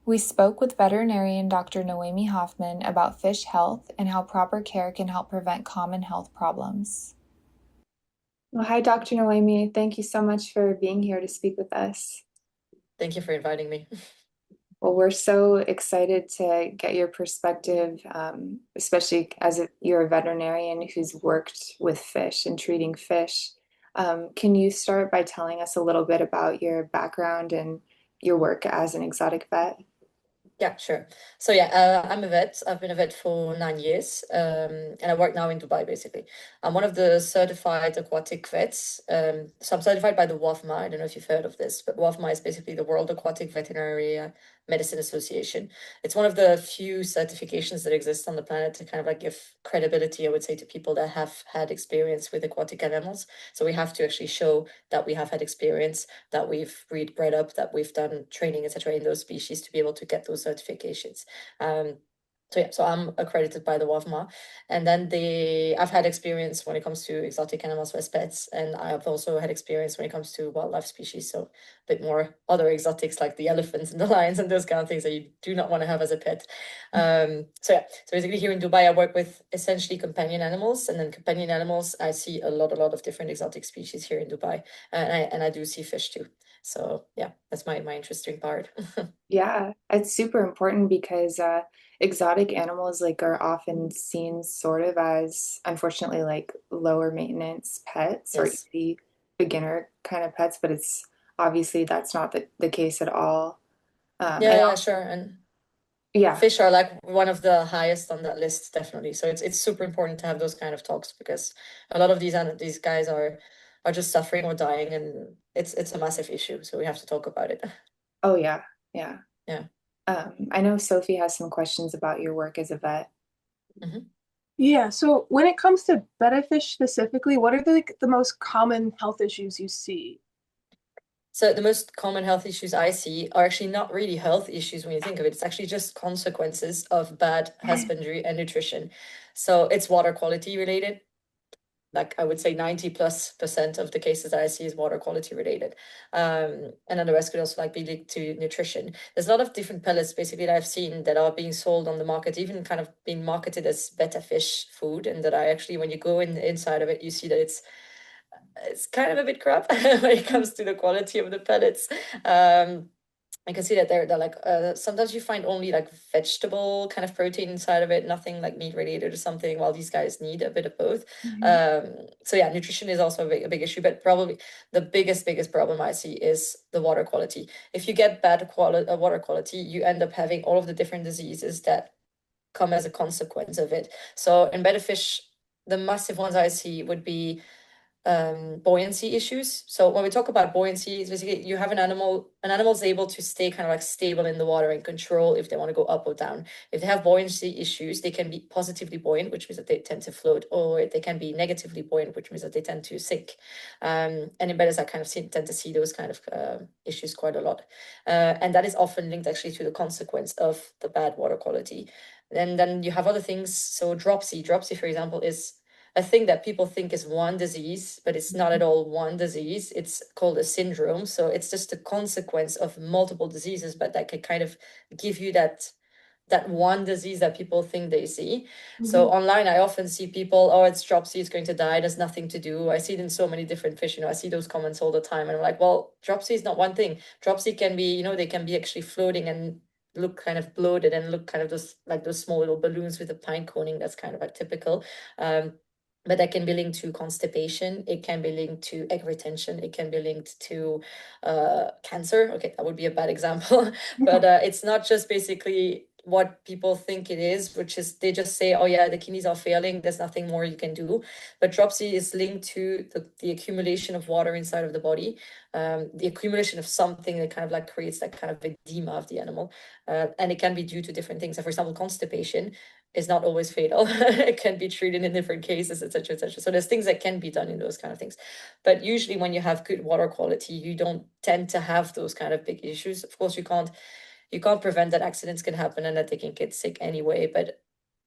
We spoke with veterinarian Dr. Noémie Hofman about fish health and how proper care can help prevent common health problems. Well, hi, Dr. Noémie. Thank you so much for being here to speak with us. Thank you for inviting me. Well, we're so excited to get your perspective, especially as you're a veterinarian who's worked with fish and treating fish. Can you start by telling us a little bit about your background and your work as an exotic vet? Yeah, sure. So I'm a vet. I've been a vet for 9 years, and I work now in Dubai, basically. I'm one of the certified aquatic vets. So I'm certified by the WAVMA. I don't know if you've heard of this, but WAVMA is basically the World Aquatic Veterinary Medicine Association. It's one of the few certifications that exist on the planet to kind of like give credibility, I would say, to people that have had experience with aquatic animals. So we have to actually show that we have had experience, that we've bred up, that we've done training, etc., in those species to be able to get those certifications. So I'm accredited by the WAVMA, and then I've had experience when it comes to exotic animals as pets, and I've also had experience when it comes to wildlife species, so a bit more other exotics like the elephants and the lions and those kind of things that you do not want to have as a pet. So basically here in Dubai, I work with essentially companion animals, and then companion animals, I see a lot of different exotic species here in Dubai, and I do see fish too. So yeah, that's my interesting part. Yeah, it's super important because exotic animals like are often seen sort of as unfortunately like lower maintenance pets or Yes. easy beginner kind of pets, but it's obviously that's not the case at all. And Yeah, also, sure. And yeah, fish are like one of the highest on that list, definitely. So it's super important to have those kind of talks because a lot of these guys are just suffering or dying, and it's a massive issue. So we have to talk about it. oh yeah, yeah. Yeah. I know Sophie has some questions about your work as a vet. Mhm. Yeah, so when it comes to betta fish specifically, what are the most common health issues you see? So the most common health issues I see are actually not really health issues when you think of it. It's actually just consequences of bad husbandry and nutrition. So it's water quality related. Like I would say 90+% of the cases that I see is water quality related. And then the rest could also like be linked to nutrition. There's a lot of different pellets basically that I've seen that are being sold on the market, even kind of being marketed as betta fish food. And that I actually, when you go in the inside of it, you see that it's kind of a bit crap when it comes to the quality of the pellets. I can see that they're like sometimes you find only like vegetable kind of protein inside of it, nothing like meat related or something, while these guys need a bit of both. Mhm. So yeah, nutrition is also a big issue, but probably the biggest problem I see is the water quality. If you get bad water quality, you end up having all of the different diseases that come as a consequence of it. So in betta fish, the massive ones I see would be buoyancy issues. So when we talk about buoyancy, it's basically you have an animal's able to stay kind of like stable in the water and control if they want to go up or down. If they have buoyancy issues, they can be positively buoyant, which means that they tend to float, or they can be negatively buoyant, which means that they tend to sink. And in bedders, I kind of tend to see those kind of issues quite a lot. And that is often linked actually to the consequence of the bad water quality. And then you have other things. So dropsy. Dropsy, for example, is a thing that people think is one disease, but it's not at all one disease. It's called a syndrome. So it's just a consequence of multiple diseases, but that can kind of give you that one disease that people think they see. So Mhm. online, I often see people, oh, it's dropsy, it's going to die, there's nothing to do. I see it in so many different fish, I see those comments all the time. And I'm like, well, dropsy is not one thing. Dropsy can be, they can be actually floating and look kind of bloated and look kind of those like those small little balloons with a pine coning. That's kind of like typical. Um, but that can be linked to constipation. It can be linked to egg retention. It can be linked to cancer. Okay, that would be a bad example, but it's not just basically what people think it is, which is they just say, oh yeah, the kidneys are failing, there's nothing more you can do. But dropsy is linked to the accumulation of water inside of the body, the accumulation of something that kind of like creates that kind of edema of the animal. And it can be due to different things. So for example, constipation is not always fatal. It can be treated in different cases, etc., etc. So there's things that can be done in those kind of things. But usually when you have good water quality, you don't tend to have those kind of big issues. Of course, you can't prevent that accidents can happen and that they can get sick anyway, but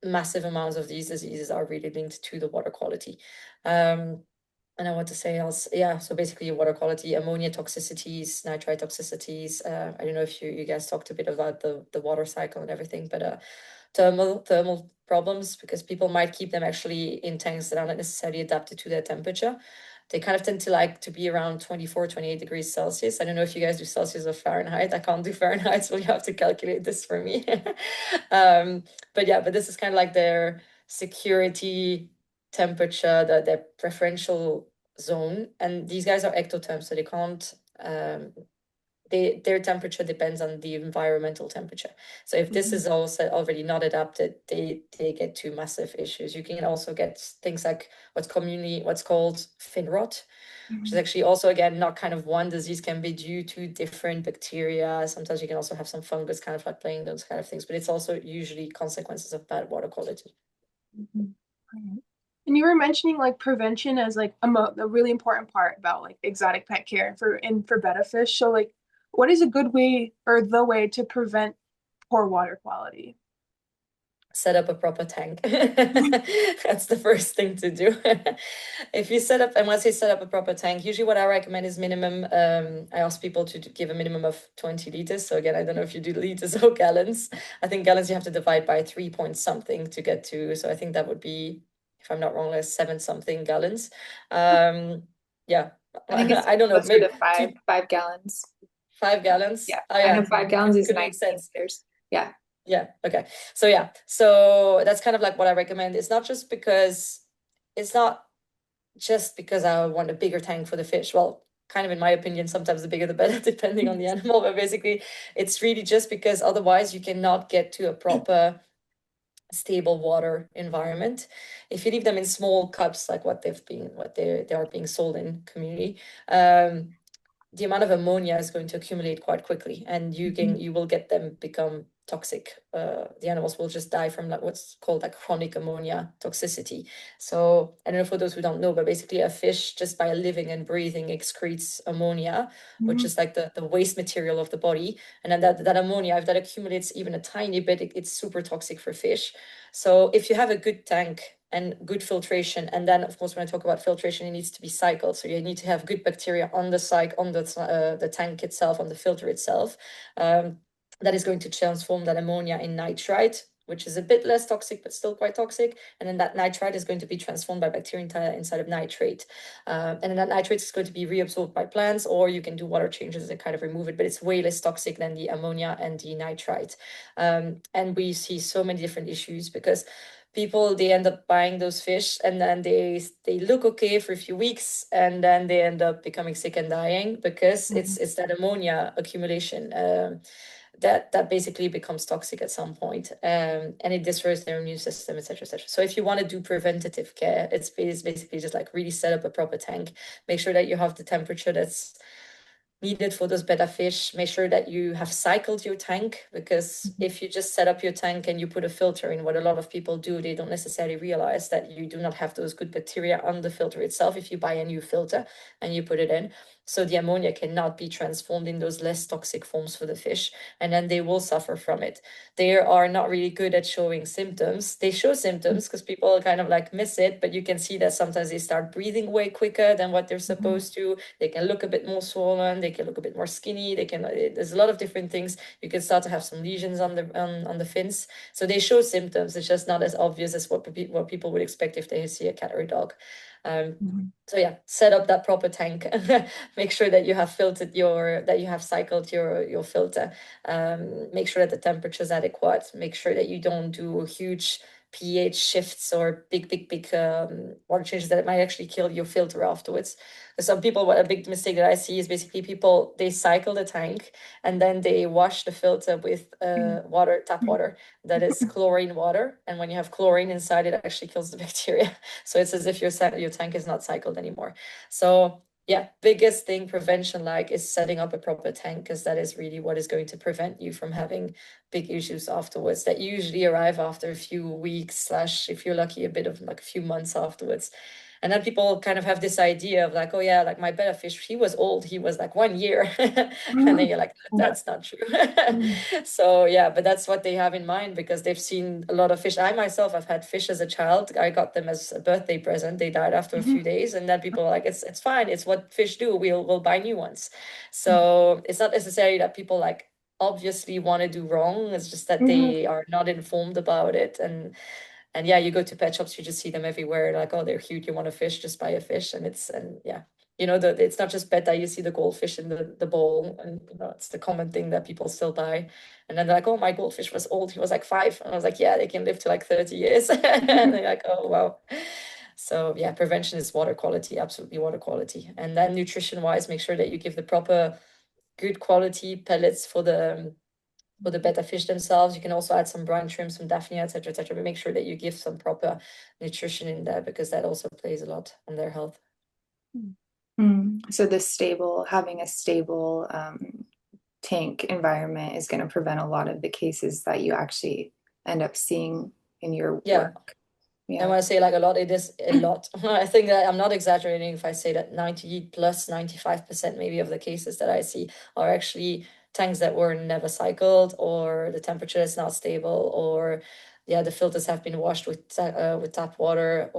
massive amounts of these diseases are really linked to the water quality. Um, And I want to say else, yeah, so basically water quality, ammonia toxicities, nitrite toxicities. I don't know if you guys talked a bit about the water cycle and everything, but thermal problems, because people might keep them actually in tanks that are not necessarily adapted to their temperature. They kind of tend to like to be around 24, 28 degrees Celsius. I don't know if you guys do Celsius or Fahrenheit. I can't do Fahrenheit, so you have to calculate this for me. But yeah, but this is kind of like their security temperature, their preferential zone. And these guys are ectotherms, so they can't their temperature depends on the environmental temperature. So if this is also already not adapted, they get to massive issues. You can also get things like what's called fin rot, which is actually also, again, not kind of one disease, can be due to different bacteria. Sometimes you can also have some fungus kind of like playing those kind of things, but it's also usually consequences of bad water quality. And you were mentioning like prevention as like a really important part about like exotic pet care for betta fish. So like, what is a good way or the way to prevent poor water quality? Set up a proper tank. That's the first thing to do. If you set up, and once you set up a proper tank, usually what I recommend is minimum, I ask people to give a minimum of 20 liters. So again, I don't know if you do liters or gallons. I think gallons you have to divide by 3 point something to get to. So I think that would be, if I'm not wrong, like 7 something gallons. Yeah, I think it's I don't know, closer maybe to five gallons. 5 gallons. Yeah, Oh I know yeah, 5 gallons is could make 19 sense. liters. Yeah. Yeah, okay. So yeah, so that's kind of like what I recommend. It's not just because I want a bigger tank for the fish. Well, kind of in my opinion, sometimes the bigger the better, depending on the animal. But basically, it's really just because otherwise you cannot get to a proper stable water environment. If you leave them in small cups, like what they are being sold in community, the amount of ammonia is going to accumulate quite quickly, and you will get them become toxic. The animals will just die from like what's called like chronic ammonia toxicity. So I don't know, for those who don't know, but basically a fish, just by living and breathing, excretes ammonia, which is like the waste material of the body. And then that ammonia, if that accumulates even a tiny bit, it's super toxic for fish. So if you have a good tank and good filtration, and then of course when I talk about filtration, it needs to be cycled, so you need to have good bacteria on the tank itself, on the filter itself, that is going to transform that ammonia in nitrite, which is a bit less toxic but still quite toxic, and then that nitrite is going to be transformed by bacteria inside of nitrate, and then that nitrate is going to be reabsorbed by plants, or you can do water changes and kind of remove it, but it's way less toxic than the ammonia and the nitrite. And we see so many different issues because people, they end up buying those fish, and then they look okay for a few weeks, and then they end up becoming sick and dying because it's that ammonia accumulation that basically becomes toxic at some point, and it destroys their immune system, etc., etc. So if you want to do preventative care, it's basically just like really set up a proper tank, make sure that you have the temperature that's needed for those betta fish. Make sure that you have cycled your tank, because if you just set up your tank and you put a filter in, what a lot of people do, they don't necessarily realize that you do not have those good bacteria on the filter itself if you buy a new filter and you put it in. So the ammonia cannot be transformed in those less toxic forms for the fish, and then they will suffer from it. They are not really good at showing symptoms. They show symptoms because people kind of like miss it, but you can see that sometimes they start breathing way quicker than what they're supposed to. They can look a bit more swollen. They can look a bit more skinny. There's a lot of different things. You can start to have some lesions on the fins. So they show symptoms. It's just not as obvious as what people would expect if they see a cat or a dog. So yeah, set up that proper tank. Make sure that you have cycled your filter. Make sure that the temperature is adequate. Make sure that you don't do huge pH shifts or big water changes that might actually kill your filter afterwards. Some people, what a big mistake that I see is basically people, they cycle the tank and then they wash the filter with tap water that is chlorine water. And when you have chlorine inside, it actually kills the bacteria. So it's as if your tank is not cycled anymore. So yeah, biggest thing prevention like is setting up a proper tank, because that is really what is going to prevent you from having big issues afterwards that usually arrive after a few weeks / if you're lucky, a bit of like a few months afterwards. And then people kind of have this idea of like, oh yeah, like my betta fish, he was old, he was like 1 year. And then you're like, Yeah. that's not true. So yeah, but that's what they have in mind because they've seen a lot of fish. I myself have had fish as a child. I got them as a birthday present. They died after a few days, and then people are like, it's fine. It's what fish do. We'll buy new ones. So it's not necessarily that people like obviously want to do wrong. It's just that they are not informed about it. And yeah, you go to pet shops, you just see them everywhere. Like, oh, they're cute. You want a fish? Just buy a fish. And yeah, it's not just Betta. You see the goldfish in the bowl, and it's the common thing that people still buy. And then they're like, oh, my goldfish was old. He was like 5, and I was like, yeah, they can live to like 30 years. And they're like, oh wow. So yeah, prevention is water quality, absolutely water quality. And then nutrition wise, make sure that you give the proper good quality pellets for the betta fish themselves. You can also add some brine shrimp, some daphnia, etc., etc. But make sure that you give some proper nutrition in there because that also plays a lot on their health. So having a stable tank environment is going to prevent a lot of the cases that you actually end up seeing in your Yeah. work. And when I say like a lot, it is a lot. I think that I'm not exaggerating if I say that 90 plus 95% maybe of the cases that I see are actually tanks that were never cycled, or the temperature is not stable, or yeah, the filters have been washed with tap water,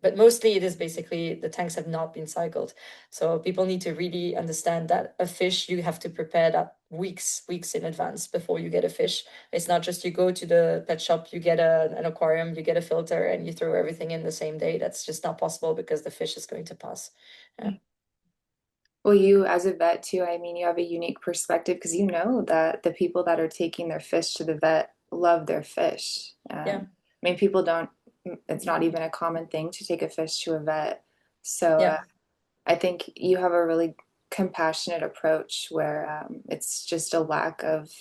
but mostly it is basically the tanks have not been cycled. So people need to really understand that a fish, you have to prepare that weeks in advance before you get a fish. It's not just you go to the pet shop, you get an aquarium, you get a filter, and you throw everything in the same day. That's just not possible because the fish is going to pass. Yeah. Well, you as a vet too, I mean, you have a unique perspective because you know that the people that are taking their fish to the vet love their fish. Yeah. I mean, people don't, it's not even a common thing to take a fish to a vet. So Yeah. I think you have a really compassionate approach where it's just a lack of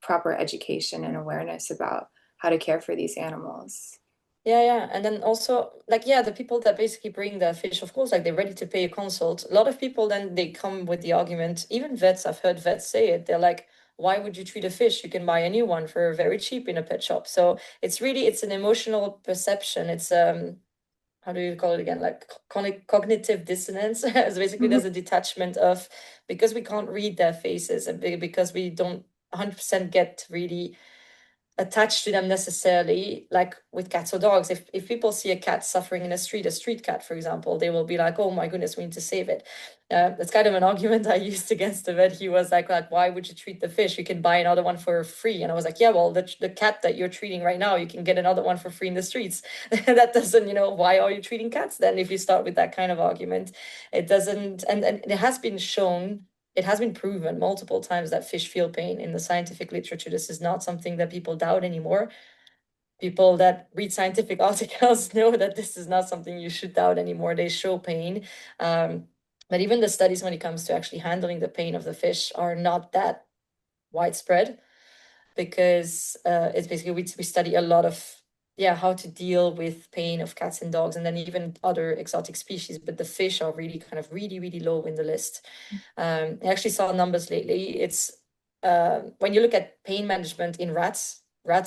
proper education and awareness about how to care for these animals. Yeah. And then also, like, yeah, the people that basically bring the fish, of course, like they're ready to pay a consult. A lot of people then they come with the argument, even vets, I've heard vets say it. They're like, why would you treat a fish? You can buy a new one for very cheap in a pet shop. So it's an emotional perception. It's how do you call it again? Like cognitive dissonance. So basically there's a detachment of, because we can't read their faces and because we don't 100% get really attached to them necessarily, like with cats or dogs. If people see a cat suffering in a street cat, for example, they will be like, oh my goodness, we need to save it. That's kind of an argument I used against the vet. He was like, why would you treat the fish? You can buy another one for free. And I was like, yeah, well, the cat that you're treating right now, you can get another one for free in the streets. That doesn't, why are you treating cats then? If you start with that kind of argument, it doesn't. And it has been shown, it has been proven multiple times that fish feel pain in the scientific literature. This is not something that people doubt anymore. People that read scientific articles know that this is not something you should doubt anymore. They show pain. But even the studies when it comes to actually handling the pain of the fish are not that widespread, because it's basically we study a lot of how to deal with pain of cats and dogs and then even other exotic species, but the fish are really kind of really low in the list. I actually saw numbers lately. It's when you look at pain management in rats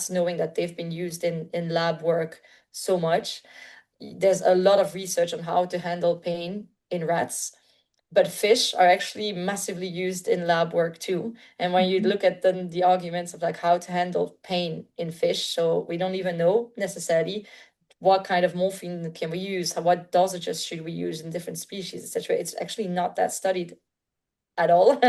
knowing that they've been used in lab work so much, there's a lot of research on how to handle pain in rats, but fish are actually massively used in lab work too. And when you look at the arguments of like how to handle pain in fish, so we don't even know necessarily what kind of morphine can we use, what dosages should we use in different species, etc. It's actually not that studied at all.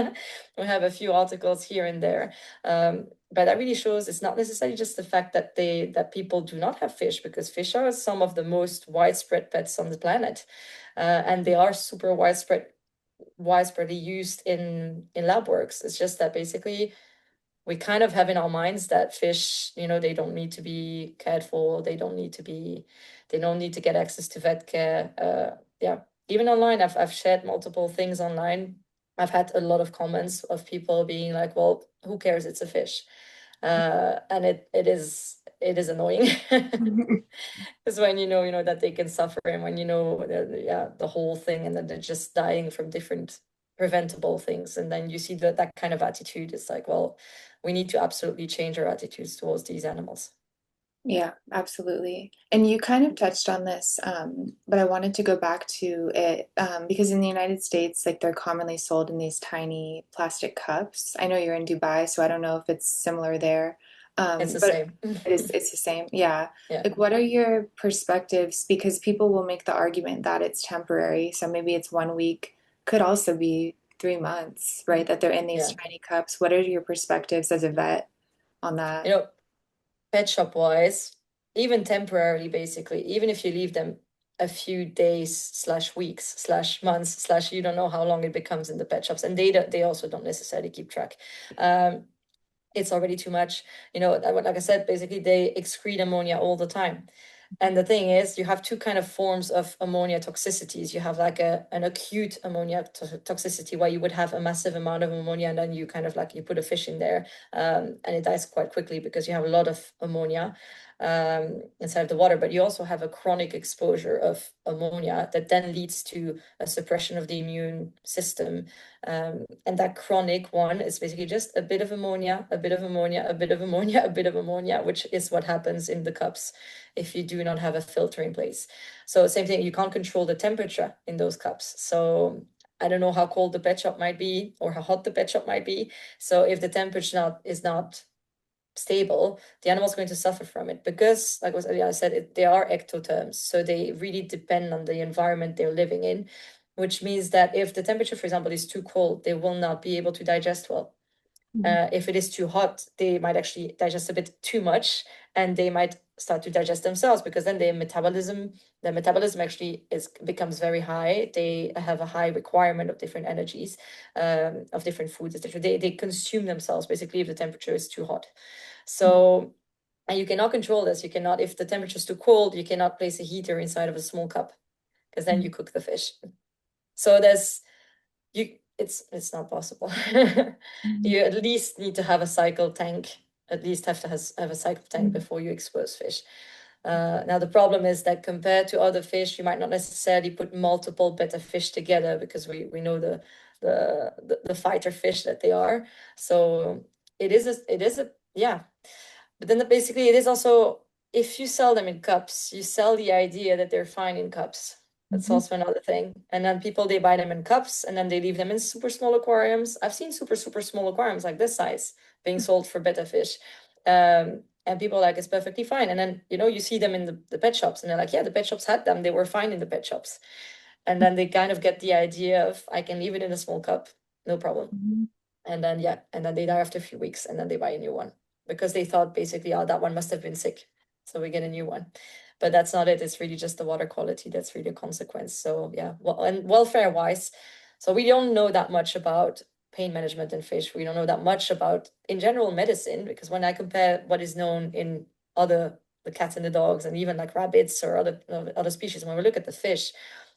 We have a few articles here and there, but that really shows it's not necessarily just the fact that people do not have fish, because fish are some of the most widespread pets on the planet, and they are super widespreadly used in lab works. It's just that basically we kind of have in our minds that fish, they don't need to be cared for, they don't need to get access to vet care. Even online, I've shared multiple things online. I've had a lot of comments of people being like, well, who cares, it's a fish. And it is annoying. Because when you know that they can suffer, and when the whole thing, and then they're just dying from different preventable things, and then you see that kind of attitude, it's like, well, we need to absolutely change our attitudes towards these animals. Yeah, absolutely. And you kind of touched on this, but I wanted to go back to it because in the United States, like they're commonly sold in these tiny plastic cups. I know you're in Dubai, so I don't know if it's similar there, It's the but same. it's the same. Yeah. Yeah, Like, what are your perspectives? Because people will make the argument that it's temporary, so maybe it's 1 week, could also be 3 months, right? That they're in these yeah. tiny cups. What are your perspectives as a vet on that? You know, pet shop wise, even temporarily, basically, even if you leave them a few days slash weeks slash months slash you don't know how long it becomes in the pet shops, and they also don't necessarily keep track. Um, it's already too much. Like I said, basically they excrete ammonia all the time. And the thing is, you have two kind of forms of ammonia toxicities. You have like an acute ammonia toxicity where you would have a massive amount of ammonia and then you kind of like you put a fish in there and it dies quite quickly because you have a lot of ammonia inside of the water. But you also have a chronic exposure of ammonia that then leads to a suppression of the immune system. And that chronic one is basically just a bit of ammonia, a bit of ammonia, a bit of ammonia, a bit of ammonia, which is what happens in the cups if you do not have a filter in place. So same thing, you can't control the temperature in those cups. So I don't know how cold the pet shop might be or how hot the pet shop might be. So if the temperature is not stable, the animal's going to suffer from it because, like I said, they are ectotherms. So they really depend on the environment they're living in, which means that if the temperature, for example, is too cold, they will not be able to digest well. Mhm. If it is too hot, they might actually digest a bit too much and they might start to digest themselves because then their metabolism actually becomes very high. They have a high requirement of different energies, of different foods, etc. They consume themselves basically if the temperature is too hot. So, and you cannot control this. You cannot, if the temperature is too cold, you cannot place a heater inside of a small cup because then you cook the fish. So it's not possible. Mhm. You at least need to have a cycle tank, at least have to have a cycle tank Mhm. before you expose fish. Now the problem is that compared to other fish, you might not necessarily put multiple betta fish together because we know the fighter fish that they are. So it is a yeah. But then basically it is also, if you sell them in cups, you sell the idea that they're fine in cups. That's Mhm. also another thing. And then people, they buy them in cups and then they leave them in super small aquariums. I've seen super, super small aquariums like this size being sold for betta fish. And people are like, it's perfectly fine. And then, you see them in the pet shops and they're like, yeah, the pet shops had them. They were fine in the pet shops. And then they kind of get the idea of, I can leave it in a small cup, no problem. Mhm. And then, yeah, and then they die after a few weeks and then they buy a new one because they thought basically, oh, that one must have been sick. So we get a new one. But that's not it. It's really just the water quality that's really a consequence. So yeah, well, and welfare wise, so we don't know that much about pain management in fish. We don't know that much about in general medicine because when I compare what is known in the cats and the dogs and even like rabbits or other species, when we look at the fish,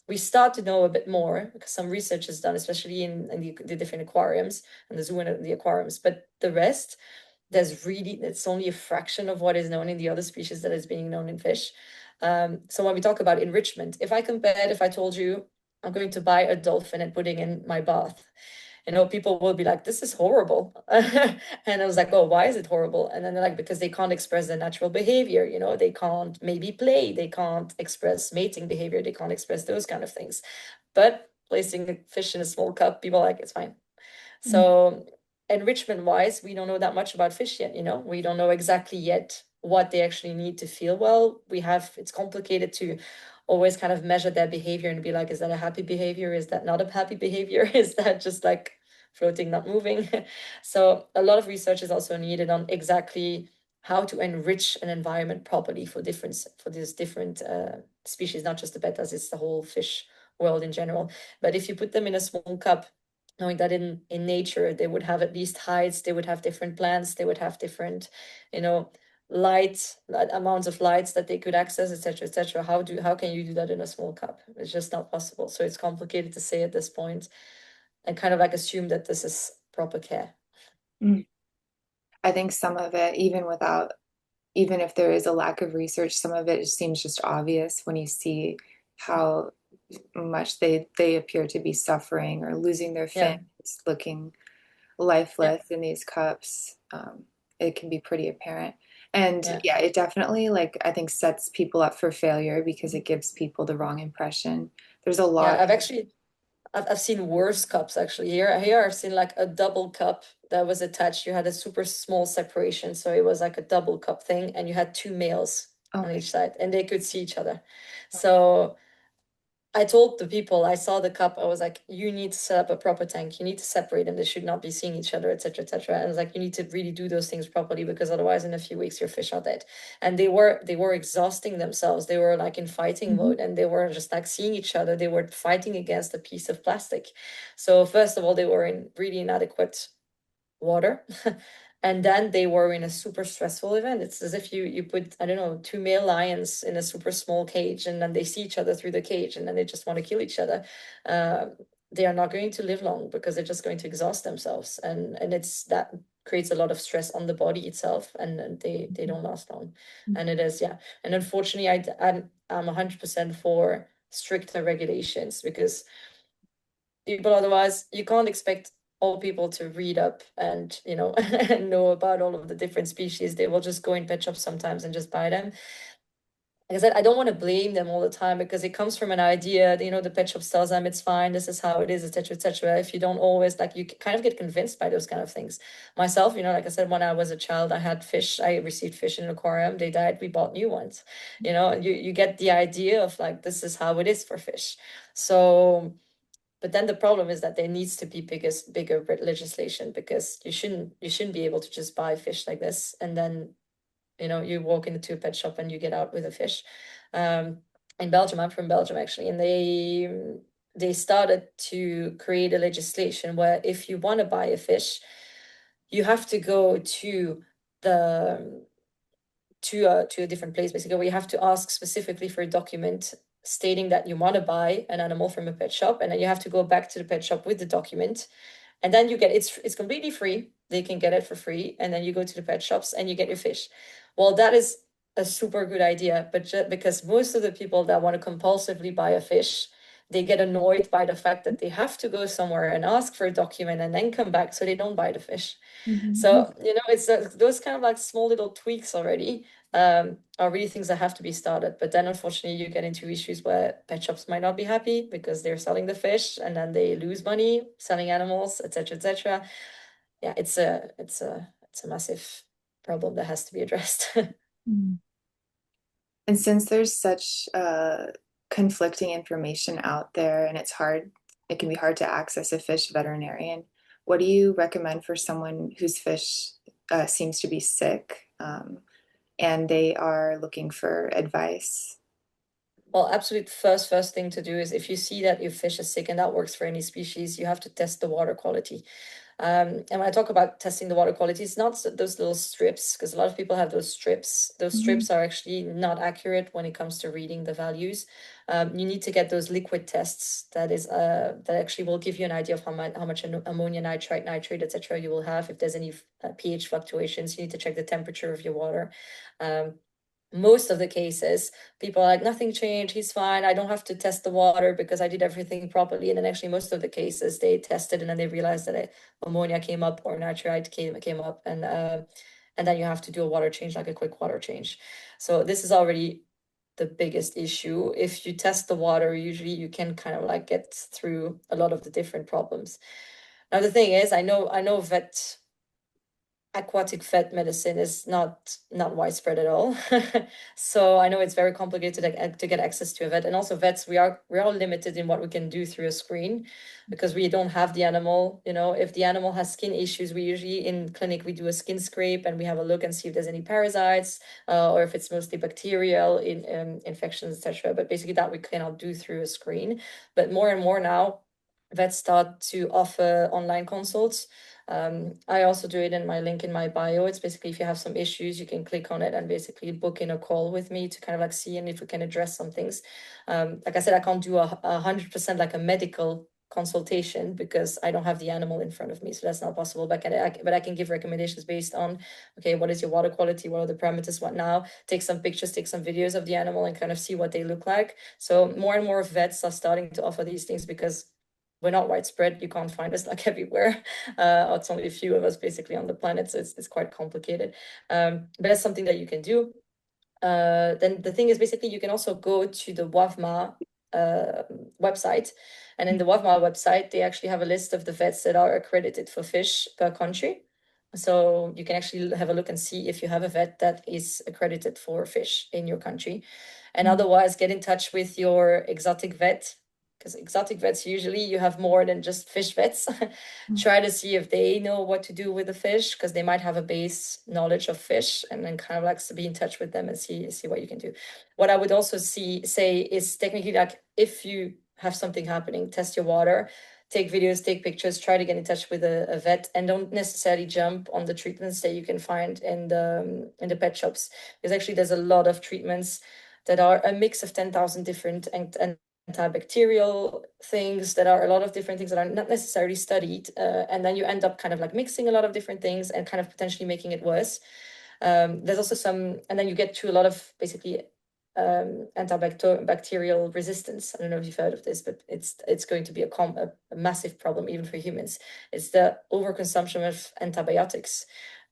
we start to know a bit more because some research is done, especially in the different aquariums and the zoo and the aquariums. But the rest, it's only a fraction of what is known in the other species that is being known in fish. So when we talk about enrichment, if I told you I'm going to buy a dolphin and putting in my bath, people will be like, this is horrible. And I was like, oh, why is it horrible? And then they're like, because they can't express their natural behavior, they can't maybe play, they can't express mating behavior, they can't express those kind of things. But placing a fish in a small cup, people are like, it's fine. Mhm. So enrichment wise, we don't know that much about fish yet, we don't know exactly yet what they actually need to feel well. It's complicated to always kind of measure their behavior and be like, is that a happy behavior? Is that not a happy behavior? Is that just like floating, not moving? So a lot of research is also needed on exactly how to enrich an environment properly for these different species, not just the bettas, it's the whole fish world in general. But if you put them in a small cup, knowing that in nature they would have at least heights, they would have different plants, they would have different, you know, amounts of lights that they could access, etc., etc. How can you do that in a small cup? It's just not possible. So it's complicated to say at this point and kind of like assume that this is proper care. Mm. I think some of it, even if there is a lack of research, some of it seems just obvious when you see how much they appear to be suffering or losing their fins, Yeah, looking yeah, lifeless in these cups. it can be pretty apparent. And Yeah. yeah, it definitely like I think sets people up for failure because it gives people the wrong impression. There's a Yeah, lot. I've seen worse cups actually. Here I've seen like a double cup that was attached. You had a super small separation, so it was like a double cup thing, and you had two males Oh on my. each side, and they could see each other. So I told the people, I saw the cup, I was like, you need to set up a proper tank. You need to separate them. They should not be seeing each other, etc., etc. And I was like, you need to really do those things properly because otherwise in a few weeks your fish are dead. And they were exhausting themselves. They were like in fighting Mhm. mode and they were just like seeing each other. They were fighting against a piece of plastic. So first of all, they were in really inadequate water. And then they were in a super stressful event. It's as if you put, I don't know, two male lions in a super small cage and then they see each other through the cage and then they just want to kill each other. Uh, they are not going to live long because they're just going to exhaust themselves. And it's that creates a lot of stress on the body itself and they don't last long. And it is, yeah. And unfortunately, I'm 100% for stricter regulations because people otherwise you can't expect all people to read up and and know about all of the different species. They will just go in pet shops sometimes and just buy them. Like I said, I don't want to blame them all the time because it comes from an idea, the pet shop tells them it's fine, this is how it is, etc., etc. If you don't always like, you kind of get convinced by those kind of things. Myself, like I said, when I was a child, I had fish, I received fish in an aquarium, they died, we bought new ones. You get the idea of like, this is how it is for fish. So but then the problem is that there needs to be bigger legislation because you shouldn't be able to just buy fish like this and then you walk into a pet shop and you get out with a fish. In Belgium, I'm from Belgium actually, and they started to create a legislation where if you want to buy a fish, you have to go the to a different place basically where you have to ask specifically for a document stating that you want to buy an animal from a pet shop, and then you have to go back to the pet shop with the document, and then you get it's completely free. They can get it for free, and then you go to the pet shops and you get your fish. Well, that is a super good idea, but just because most of the people that want to compulsively buy a fish, they get annoyed by the fact that they have to go somewhere and ask for a document and then come back, so they don't buy the fish. Mhm. So, it's those kind of like small little tweaks already are really things that have to be started. But then unfortunately you get into issues where pet shops might not be happy because they're selling the fish and then they lose money selling animals, etc., etc. Yeah, it's a massive problem that has to be addressed. Mhm. And since there's such conflicting information out there and it can be hard to access a fish veterinarian, what do you recommend for someone whose fish seems to be sick and they are looking when advice? Well, absolute first thing to do is if you see that your fish is sick, and that works for any species, you have to test the water quality. And when I talk about testing the water quality, it's not those little strips, because a lot of people have those strips. Those Mhm. strips are actually not accurate when it comes to reading the values. You need to get those liquid tests that actually will give you an idea of how much ammonia, nitrite, nitrate, etc. you will have. If there's any pH fluctuations, you need to check the temperature of your water. Um, Most of the cases, people are like, nothing changed, he's fine, I don't have to test the water because I did everything properly. And then actually most of the cases they tested and then they realized that ammonia came up or nitrite came up, and then you have to do a water change, like a quick water change. So this is already the biggest issue. If you test the water, usually you can kind of like get through a lot of the different problems. Now the thing is, I know aquatic vet medicine is not widespread at all. So I know it's very complicated to get access to a vet, and also vets, we are limited in what we can do through a screen because we don't have the animal. If the animal has skin issues, we usually in clinic we do a skin scrape and we have a look and see if there's any parasites, or if it's mostly bacterial in infections, etc. But basically that we cannot do through a screen. But more and more now vets start to offer online consults. I also do it in my link in my bio. It's basically if you have some issues, you can click on it and basically book in a call with me to kind of like see and if we can address some things. Like I said, I can't do 100% like a medical consultation because I don't have the animal in front of me, so that's not possible. But I can give recommendations based on, okay, what is your water quality? What are the parameters? What now? Take some pictures, take some videos of the animal and kind of see what they look like. So more and more vets are starting to offer these things because we're not widespread. You can't find us like everywhere. It's only a few of us basically on the planet, so it's quite complicated. But that's something that you can do. Then the thing is, basically, you can also go to the WAVMA website. And in the WAVMA website, they actually have a list of the vets that are accredited for fish per country. So you can actually have a look and see if you have a vet that is accredited for fish in your country. And otherwise, get in touch with your exotic vet, because exotic vets, usually you have more than just fish vets. Try to see if they know what to do with the fish, because they might have a base knowledge of fish, and then kind of like to be in touch with them and see what you can do. What I would also say is technically, like, if you have something happening, test your water, take videos, take pictures, try to get in touch with a vet, and don't necessarily jump on the treatments that you can find in the pet shops. Because actually there's a lot of treatments that are a mix of 10,000 different and antibacterial things, that are a lot of different things that are not necessarily studied, and then you end up kind of like mixing a lot of different things and kind of potentially making it worse. There's also some, and then you get to a lot of basically antibacterial resistance. I don't know if you've heard of this, but it's going to be a massive problem even for humans. It's the overconsumption of antibiotics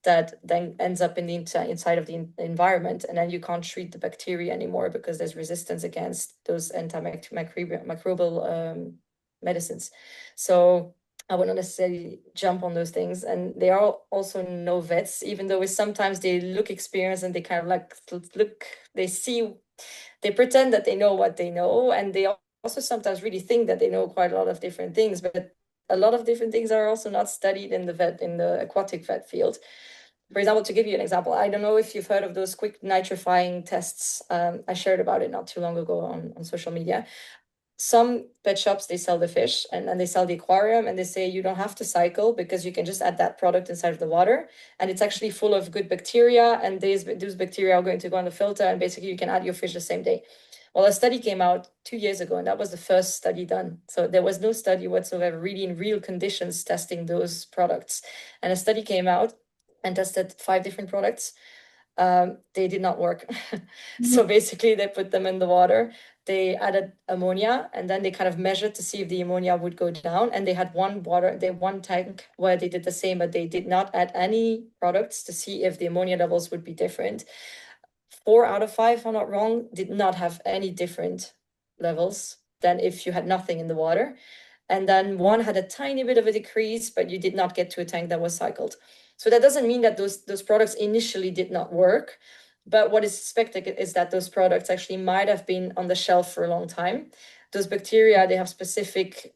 that then ends up in the inside of the environment, and then you can't treat the bacteria anymore because there's resistance against those antimicrobial medicines. So I wouldn't necessarily jump on those things. And they are also no vets, even though sometimes they look experienced and they kind of like they pretend that they know what they know, and they also sometimes really think that they know quite a lot of different things, but a lot of different things are also not studied in the aquatic vet field. For example, to give you an example, I don't know if you've heard of those quick nitrifying tests. I shared about it not too long ago on social media. Some pet shops, they sell the fish and they sell the aquarium, and they say you don't have to cycle because you can just add that product inside of the water, and it's actually full of good bacteria, and those bacteria are going to go on the filter, and basically you can add your fish the same day. Well, a study came out 2 years ago, and that was the first study done. So there was no study whatsoever really in real conditions testing those products. And a study came out and tested 5 different products. They did not work. So basically they put them in the water, they added ammonia, and then they kind of measured to see if the ammonia would go down. And they had one tank where they did the same, but they did not add any products to see if the ammonia levels would be different. 4 out of 5, if I'm not wrong, did not have any different levels than if you had nothing in the water. And then one had a tiny bit of a decrease, but you did not get to a tank that was cycled. So that doesn't mean that those products initially did not work, but what is suspected is that those products actually might have been on the shelf for a long time. Those bacteria, they have specific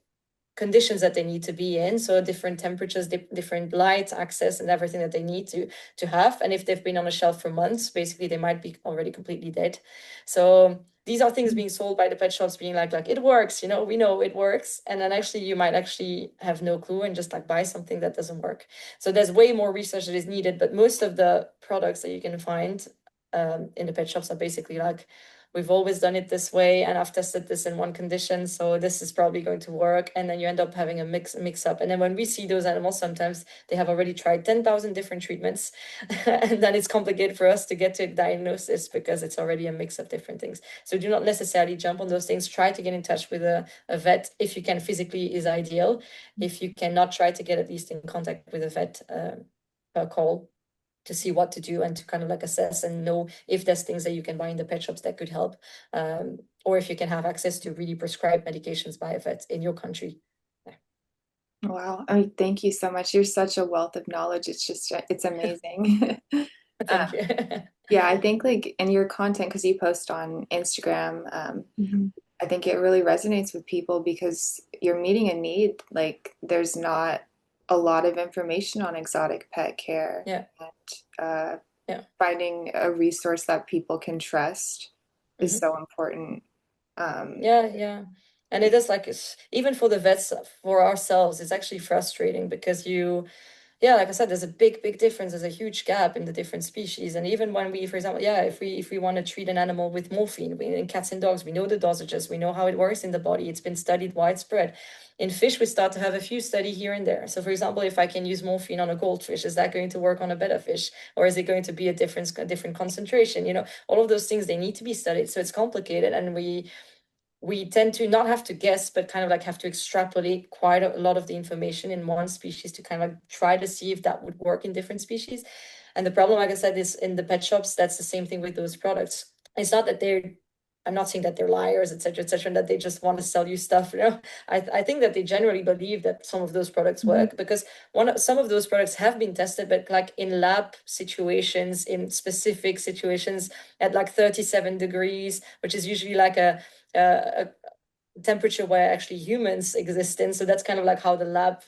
conditions that they need to be in, so different temperatures, different light access, and everything that they need to have. And if they've been on a shelf for months, basically they might be already completely dead. So these are things being sold by the pet shops, being like it works, we know it works, and then actually you might actually have no clue and just like buy something that doesn't work. So there's way more research that is needed, but most of the products that you can find in the pet shops are basically like, we've always done it this way, and I've tested this in one condition, so this is probably going to work. And then you end up having a mix up. And then when we see those animals, sometimes they have already tried 10,000 different treatments, and then it's complicated for us to get to a diagnosis because it's already a mix of different things. So do not necessarily jump on those things. Try to get in touch with a vet if you can. Physically is ideal. If you cannot, try to get at least in contact with a vet per call, to see what to do and to kind of like assess and know if there's things that you can buy in the pet shops that could help, or if you can have access to really prescribed medications by a vet in your country. Wow. I mean, thank you so much. You're such a wealth of knowledge. It's amazing. Thank you. Yeah, I think like in your content, because you post on Instagram, I think it really resonates with people because you're meeting a need. Like there's not a lot of information on exotic pet care. Yeah. And Yeah. finding a resource that people can trust is so important. Yeah. And it is like, even for the vets, for ourselves, it's actually frustrating because like I said, there's a big difference. There's a huge gap in the different species. And even when we, for example, if we want to treat an animal with morphine, in cats and dogs, we know the dosages, we know how it works in the body. It's been studied widespread. In fish, we start to have a few studies here and there. So for example, if I can use morphine on a goldfish, is that going to work on a betta fish? Or is it going to be a different concentration? All of those things, they need to be studied. So it's complicated. And we tend to not have to guess, but kind of like have to extrapolate quite a lot of the information in one species to kind of like try to see if that would work in different species. And the problem, like I said, is in the pet shops, that's the same thing with those products. It's not that I'm not saying that they're liars, etc., etc., and that they just want to sell you stuff. I think that they generally believe that some of those products work, because some of those products have been tested, but like in lab situations, in specific situations at like 37 degrees, which is usually like a temperature where actually humans exist in. So that's kind of like how the lab,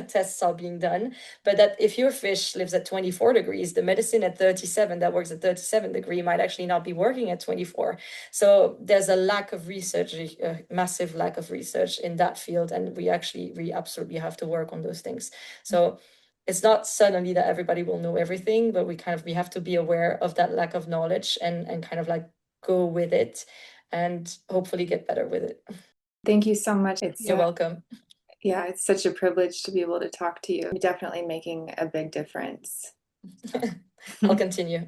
tests are being done. But that if your fish lives at 24 degrees, the medicine at 37 that works at 37 degree might actually not be working at 24. So there's a lack of research, a massive lack of research in that field. And we absolutely have to work on those things. So it's not suddenly that everybody will know everything, but we have to be aware of that lack of knowledge and kind of like go with it and hopefully get better with it. Thank you so much. You're welcome. Yeah, it's such a privilege to be able to talk to you. You're definitely making a big difference. I'll continue.